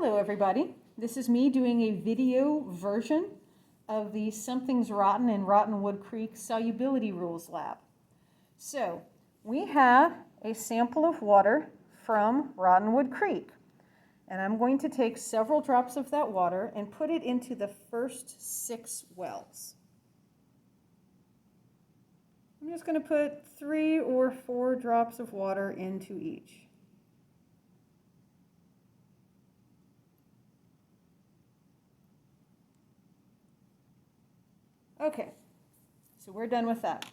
Hello everybody, this is me doing a video version of the Something's Rotten in Rottenwood Creek Solubility Rules Lab. So we have a sample of water from Rottenwood Creek, and I'm going to take several drops of that water and put it into the first 6 wells. I'm just going to put 3 or 4 drops of water into each. Okay, so we're done with that.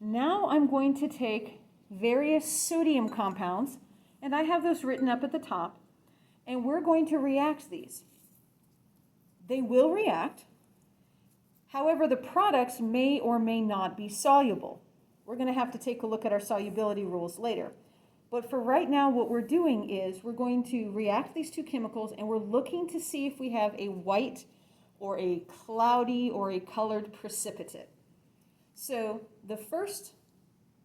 Now I'm going to take various sodium compounds, and I have those written up at the top, and we're going to react these. They will react. However, the products may or may not be soluble. We're going to have to take a look at our solubility rules later. But for right now, what we're doing is we're going to react these 2 chemicals, and we're looking to see if we have a white or a cloudy or a colored precipitate. So the first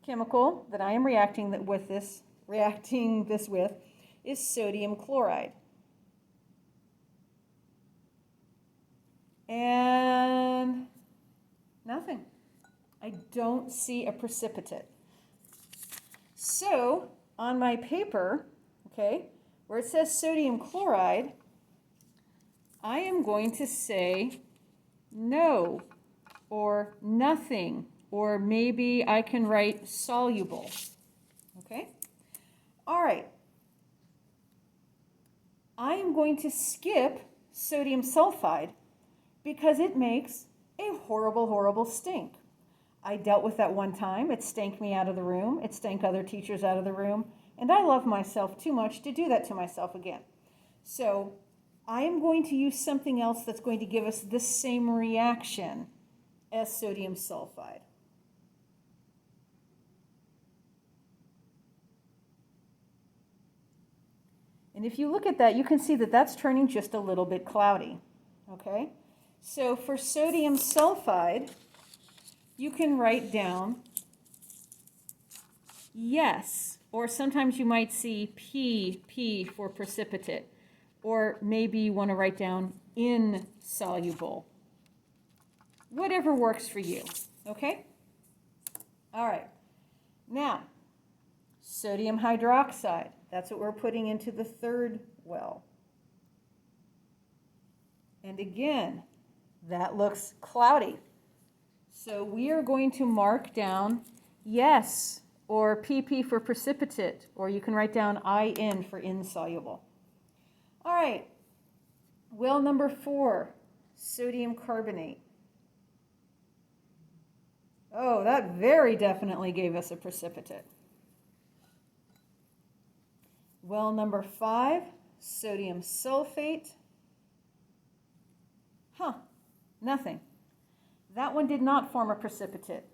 chemical that I am reacting this with is sodium chloride. And nothing. I don't see a precipitate. So on my paper, okay, where it says sodium chloride, I am going to say no, or nothing, or maybe I can write soluble. Okay? All right. I am going to skip sodium sulfide because it makes a horrible, horrible stink. I dealt with that one time. It stank me out of the room. It stank other teachers out of the room. And I love myself too much to do that to myself again. So I am going to use something else that's going to give us the same reaction as sodium sulfide. And if you look at that, you can see that that's turning just a little bit cloudy. Okay? So for sodium sulfide, you can write down yes, or sometimes you might see P for precipitate. Or maybe you want to write down insoluble. Whatever works for you, okay? All right. Now, sodium hydroxide. That's what we're putting into the 3rd well. And again, that looks cloudy. So we are going to mark down yes, or PP for precipitate, or you can write down IN for insoluble. All right, well number 4, sodium carbonate. Oh, that very definitely gave us a precipitate. Well number 5, sodium sulfate. Nothing. That one did not form a precipitate.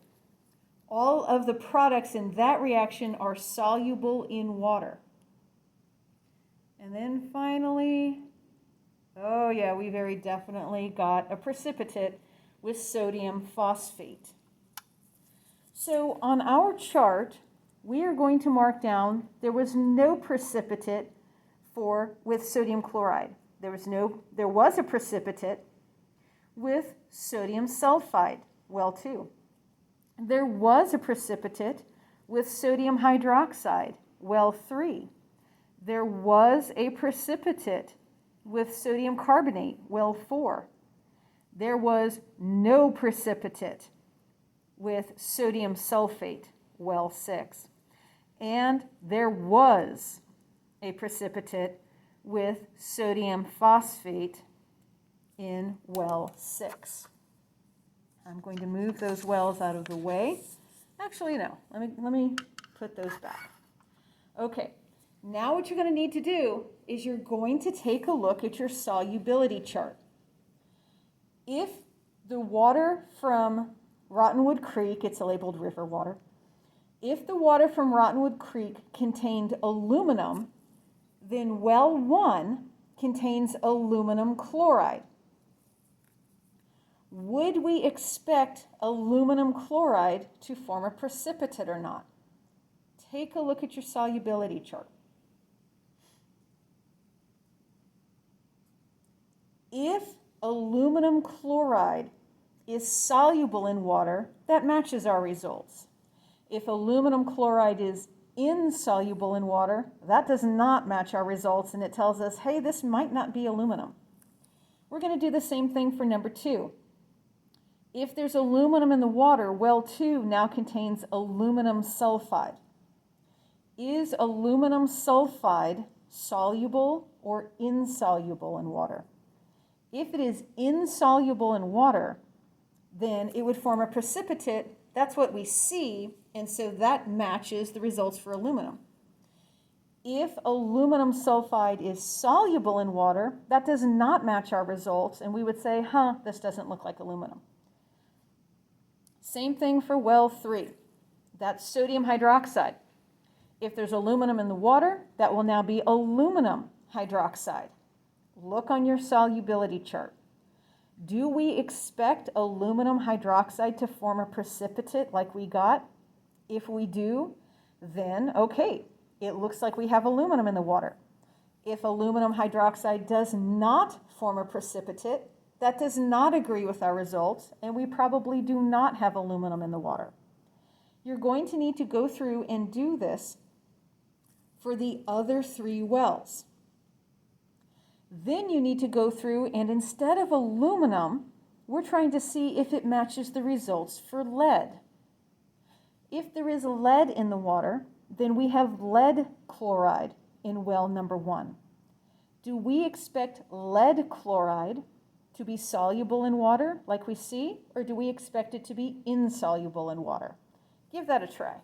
All of the products in that reaction are soluble in water. And then finally, oh yeah, we very definitely got a precipitate with sodium phosphate. So on our chart, we are going to mark down there was no precipitate with sodium chloride. There was a precipitate with sodium sulfide, well 2. There was a precipitate with sodium hydroxide, well 3. There was a precipitate with sodium carbonate, well 4. There was no precipitate with sodium sulfate, well 6. And there was a precipitate with sodium phosphate in well 6. I'm going to move those wells out of the way. Actually, no, let me put those back. Okay. Now what you're going to need to do is you're going to take a look at your solubility chart. If the water from Rottenwood Creek, it's labeled river water, if the water from Rottenwood Creek contained aluminum, then well 1 contains aluminum chloride. Would we expect aluminum chloride to form a precipitate or not? Take a look at your solubility chart. If aluminum chloride is soluble in water, that matches our results. If aluminum chloride is insoluble in water, that does not match our results, and it tells us, hey, this might not be aluminum. We're going to do the same thing for number 2. If there's aluminum in the water, well 2 now contains aluminum sulfide. Is aluminum sulfide soluble or insoluble in water? If it is insoluble in water, then it would form a precipitate. That's what we see, and so that matches the results for aluminum. If aluminum sulfide is soluble in water, that does not match our results, and we would say, this doesn't look like aluminum. Same thing for well 3. That's sodium hydroxide. If there's aluminum in the water, that will now be aluminum hydroxide. Look on your solubility chart. Do we expect aluminum hydroxide to form a precipitate like we got? If we do, then okay, it looks like we have aluminum in the water. If aluminum hydroxide does not form a precipitate, that does not agree with our results, and we probably do not have aluminum in the water. You're going to need to go through and do this for the other 3 wells. Then you need to go through and instead of aluminum, we're trying to see if it matches the results for lead. If there is lead in the water, then we have lead chloride in well number 1. Do we expect lead chloride to be soluble in water like we see, or do we expect it to be insoluble in water? Give that a try.